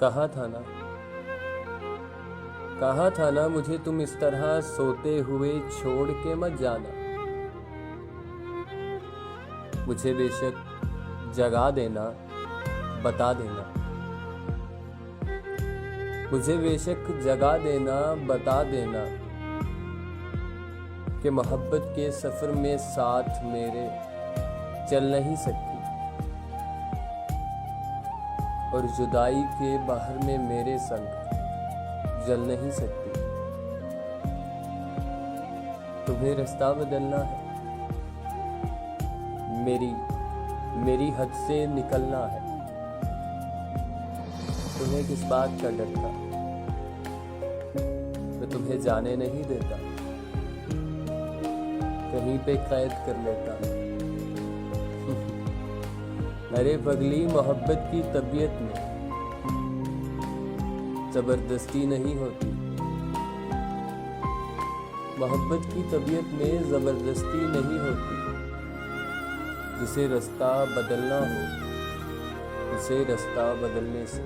कहा था ना, कहा था ना मुझे तुम इस तरह सोते हुए छोड़ के मत जाना। मुझे बेशक जगा देना, बता देना। मुझे बेशक जगा देना, बता देना कि मोहब्बत के सफर में साथ मेरे चल नहीं सकती, और जुदाई के बाहर में मेरे संग जल नहीं सकती। तुम्हें रास्ता बदलना है, मेरी हद से निकलना है। तुम्हें किस बात का डर था, मैं तुम्हें जाने नहीं देता, कहीं पे कैद कर लेता। अरे पगली, मोहब्बत की तबीयत में जबरदस्ती नहीं होती। मोहब्बत की तबीयत में जबरदस्ती नहीं होती। जिसे रास्ता बदलना हो उसे रास्ता बदलने से,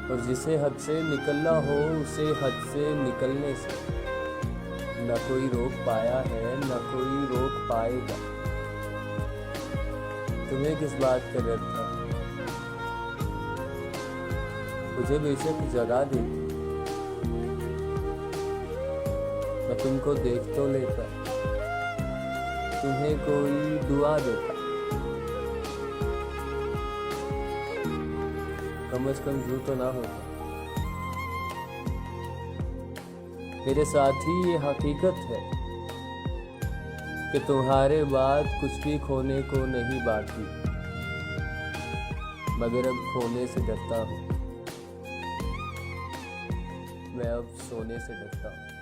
और जिसे हद से निकलना हो उसे हद से निकलने से। न कोई रोक पाया है, न कोई रोक पाएगा। तुम्हें किस बात का डर था, मुझे बेशक जगा देती, मैं तुमको देख तो लेता, तुम्हें कोई दुआ देता। कम से कम झूठ तो ना होता। मेरे साथ ही ये हकीकत है कि तुम्हारे बाद कुछ भी खोने को नहीं बाकी, मगर अब खोने से डरता हूँ, मैं अब सोने से डरता हूँ।